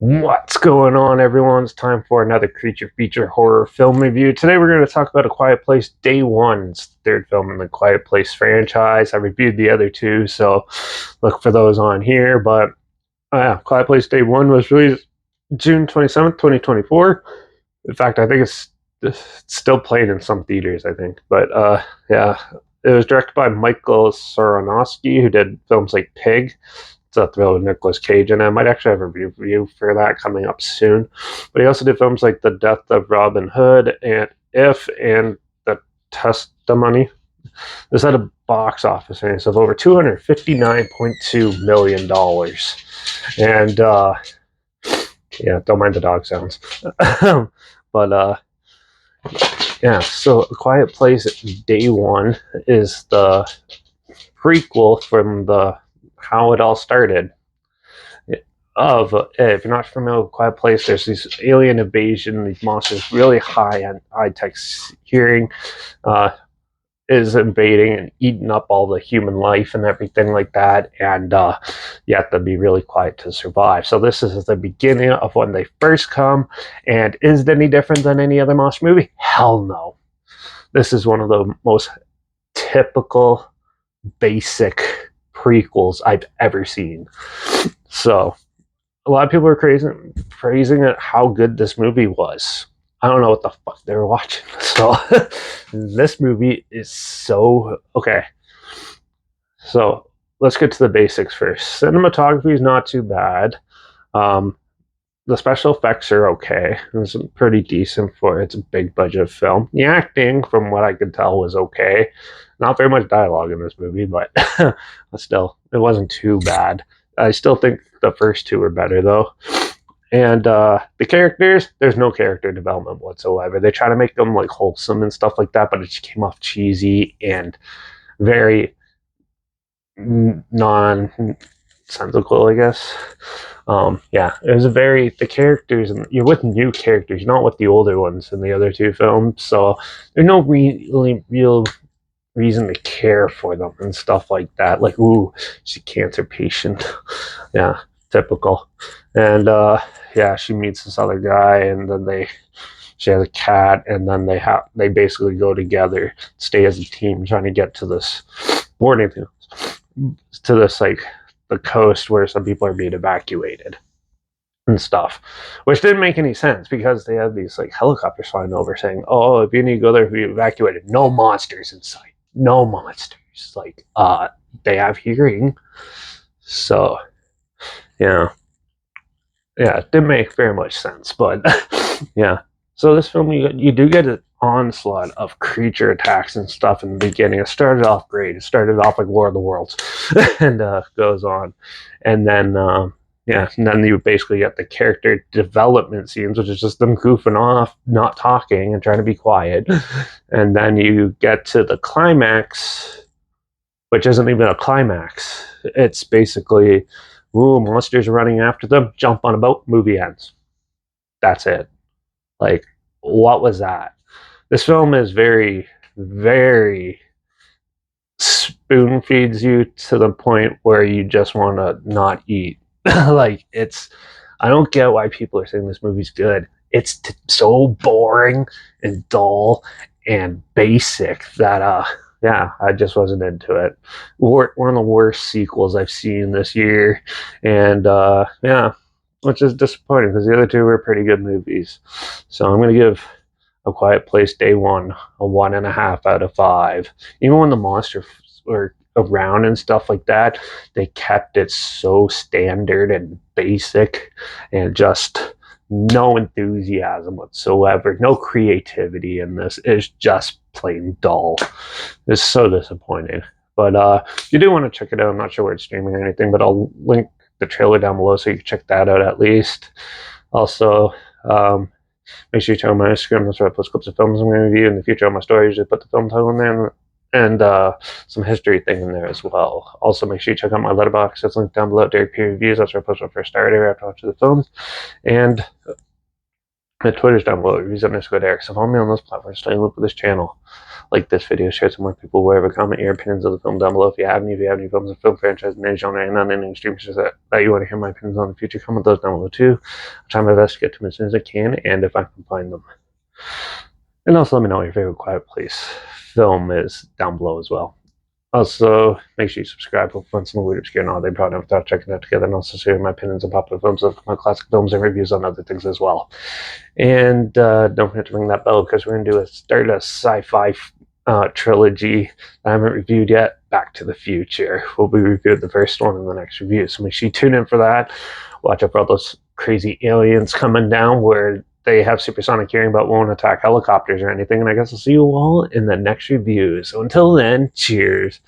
What's going on, everyone? It's time for another creature feature horror film review. Today we're going to talk about A Quiet Place Day One. It's the third film in the Quiet Place franchise. I reviewed the other two, so look for those on here. But Quiet Place Day One was released June 27th, 2024. In fact, I think it's still playing in some theaters, I think. But yeah, it was directed by Michael Soronowski, who did films like Pig. It's a thrill with Nicolas Cage, and I might actually have a review for that coming up soon. But he also did films like The Death of Robin Hood and If and The Testimony. This had a box office earnings of over $259.2 million. And yeah, don't mind the dog sounds. But yeah, so A Quiet Place Day One is the prequel from the how it all started. If you're not familiar with Quiet Place, there's these alien invasion, these monsters really high tech hearing, is invading and eating up all the human life and everything like that, and you have to be really quiet to survive. So this is the beginning of when they first come. And is it any different than any other monster movie? Hell no. This is one of the most typical, basic prequels I've ever seen. So a lot of people are praising it how good this movie was. I don't know what the fuck they were watching. So this movie is so okay. So let's get to the basics first. Cinematography is not too bad. The special effects are okay. It's pretty decent for it's a big budget film. The acting, from what I could tell, was okay. Not very much dialogue in this movie, but still, it wasn't too bad. I still think the first two were better though. And the characters, there's no character development whatsoever. They try to make them like wholesome and stuff like that, but it just came off cheesy and very non-sensical, I guess. Yeah, it was the characters, and you're with new characters, you're not with the older ones in the other two films, so there's no really real reason to care for them and stuff like that. Like, ooh, she's a cancer patient. Yeah, typical. And yeah, she meets this other guy, and then she has a cat, and then they basically go together, stay as a team, trying to get to this boarding to this like the coast where some people are being evacuated and stuff, which didn't make any sense because they had these like helicopters flying over saying, "Oh, if you need to go there, be evacuated. No monsters in sight. No monsters." Like, they have hearing, so yeah, yeah, it didn't make very much sense, but yeah. So this film, you do get an onslaught of creature attacks and stuff in the beginning. It started off great. It started off like War of the Worlds, and goes on, and then yeah, and then you basically get the character development scenes, which is just them goofing off, not talking, and trying to be quiet, and then you get to the climax, which isn't even a climax. It's basically, ooh, monsters are running after them. Jump on a boat. Movie ends. That's it. Like, what was that? This film is very, very spoon feeds you to the point where you just want to not eat. Like, I don't get why people are saying this movie's good. It's so boring and dull and basic that, yeah, I just wasn't into it. One of the worst sequels I've seen this year. And, yeah, which is disappointing because the other two were pretty good movies. So I'm going to give A Quiet Place Day One a 1.5 out of 5. Even when the monsters were around and stuff like that, they kept it so standard and basic and just no enthusiasm whatsoever, no creativity in this. It's just plain dull. It's so disappointing. But if you do want to check it out, I'm not sure where it's streaming or anything, but I'll link the trailer down below so you can check that out at least. Also, make sure you check out my Instagram. That's where I post clips of films I'm going to review. In the future on my stories, I put the film title in there and some history thing in there as well. Also, make sure you check out my Letterbox. That's linked down below. Derek Previews. That's where I post my first starter after watching the film. And My Twitter's down below, reviews_Derek. So follow me on those platforms, stay in loop with this channel. Like this video, share it to more people, wherever. Comment your opinions of the film down below. If you have any films or film franchise in any genre and on any streamers that you want to hear my opinions on in the future, comment those down below too. I'll try my best to get to them as soon as I can, and if I can find them. And also let me know what your favorite Quiet Place film is down below as well. Also, make sure you subscribe for fun, some weird, obscure, and all they probably never thought checking that together, and also share my opinions on popular films, of my classic films, and reviews on other things as well. And don't forget to ring that bell, because we're going to start a sci-fi trilogy that I haven't reviewed yet, Back to the Future. We'll be reviewing the first one in the next review, so make sure you tune in for that. Watch out for all those crazy aliens coming down where they have supersonic hearing but won't attack helicopters or anything. And I guess I'll see you all in the next review. So until then, cheers.